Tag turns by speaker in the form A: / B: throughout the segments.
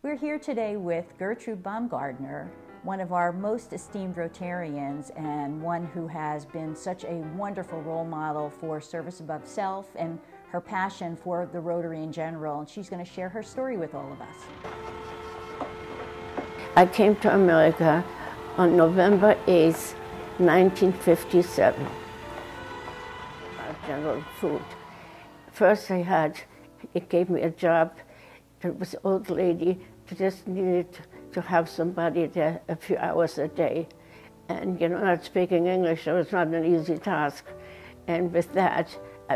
A: We're here today with Gertrude Baumgaertner, one of our most esteemed Rotarians and one who has been such a wonderful role model for service above self and her passion for the Rotary in general. And she's going to share her story with all of us.
B: I came to America on November 8th, 1957. General Food. First it gave me a job. There was an old lady that just needed to have somebody there a few hours a day. And you know, not speaking English, it was not an easy task. And with that, I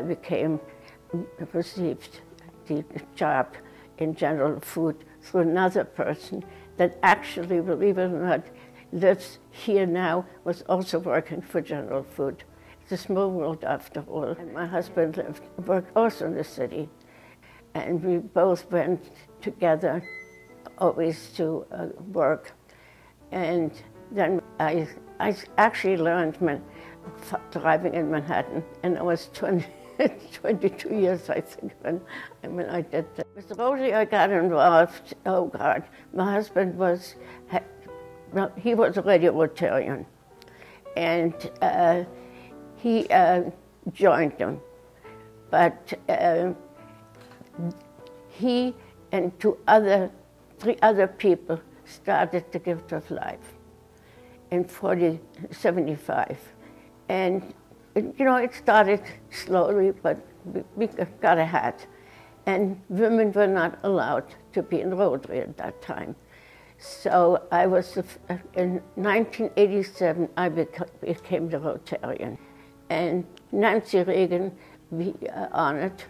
B: received the job in General Food through another person that actually, believe it or not, lives here now, was also working for General Food. It's a small world after all. And my husband worked also in the city. And we both went together always to work. And then I actually learned driving in Manhattan, and I was 22 years, I think, when I did that. With the Rotary, I got involved, oh God, my husband he was already a Rotarian, and he joined them. But he and three other people started the Gift of Life in 1975. And you know, it started slowly, but we got ahead. And women were not allowed to be in Rotary at that time. So I was, in 1987, I became the Rotarian. And Nancy Reagan, we honored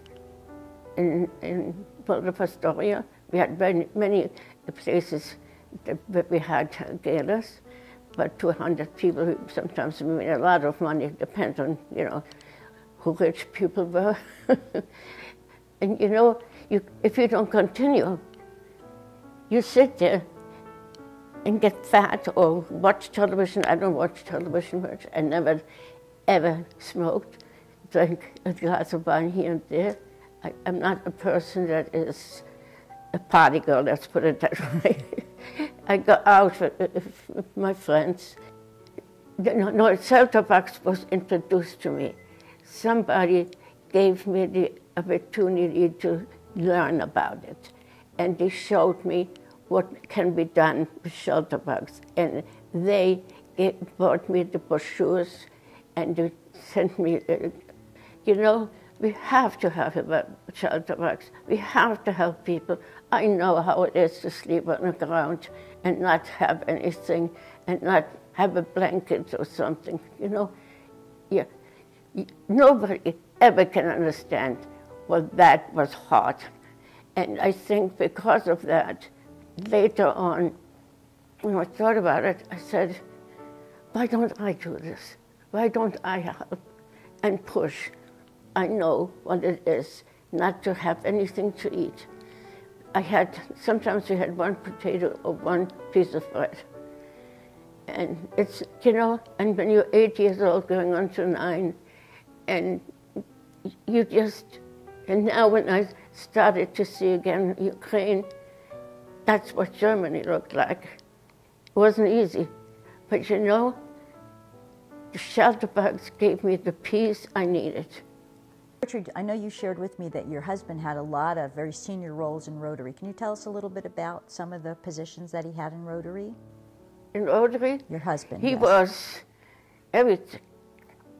B: in Puerto Astoria. We had many places that we had galas, but 200 people, sometimes we made a lot of money. It depends on, you know, who rich people were. And you know, if you don't continue, you sit there and get fat or watch television. I don't watch television much. I never, ever smoked, drank a glass of wine here and there. I'm not a person that is a party girl, let's put it that way. I go out with my friends. No, shelter box was introduced to me. Somebody gave me the opportunity to learn about it. And they showed me what can be done with shelter box. And they bought me the brochures and they sent me, you know, we have to have a shelter box. We have to help people. I know how it is to sleep on the ground and not have anything and not have a blanket or something, you know. Yeah. Nobody ever can understand what that was hard. And I think because of that, later on, when I thought about it, I said, why don't I do this? Why don't I help and push? I know what it is not to have anything to eat. Sometimes we had one potato or one piece of bread. And it's, you know, and when you're 8 years old going on to 9, and you just, and now when I started to see again Ukraine, that's what Germany looked like. It wasn't easy, but you know, the shelter box gave me the peace I needed.
A: Gertrude, I know you shared with me that your husband had a lot of very senior roles in Rotary. Can you tell us a little bit about some of the positions that he had in Rotary?
B: In Rotary?
A: Your husband,
B: He
A: yes.
B: was everything.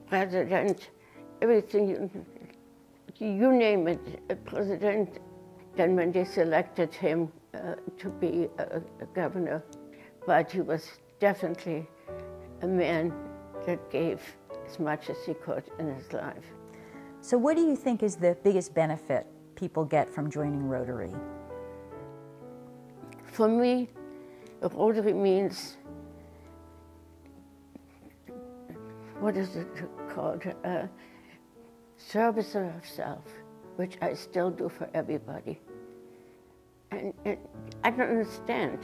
B: President, everything, you name it, a president. Then when they selected him to be a governor, but he was definitely a man that gave as much as he could in his life.
A: So what do you think is the biggest benefit people get from joining Rotary?
B: For me, Rotary means, what is it called? Service of self, which I still do for everybody. And I don't understand.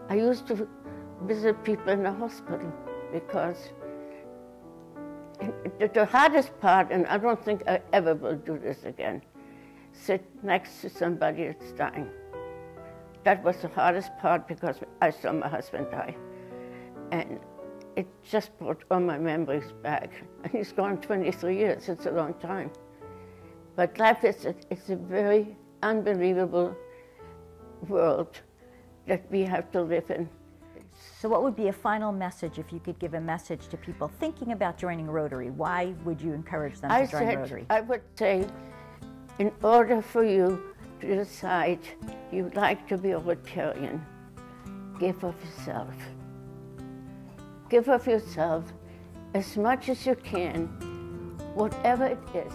B: I used to visit people in the hospital because the hardest part, and I don't think I ever will do this again, sit next to somebody that's dying. that was the hardest part because I saw my husband die. And it just brought all my memories back. And he's gone 23 years, it's a long time. But life it's a very unbelievable world that we have to live in.
A: So what would be a final message if you could give a message to people thinking about joining Rotary? Why would you encourage them to join Rotary?
B: I would say, in order for you to decide you'd like to be a Rotarian, give of yourself. Give of yourself as much as you can, whatever it is.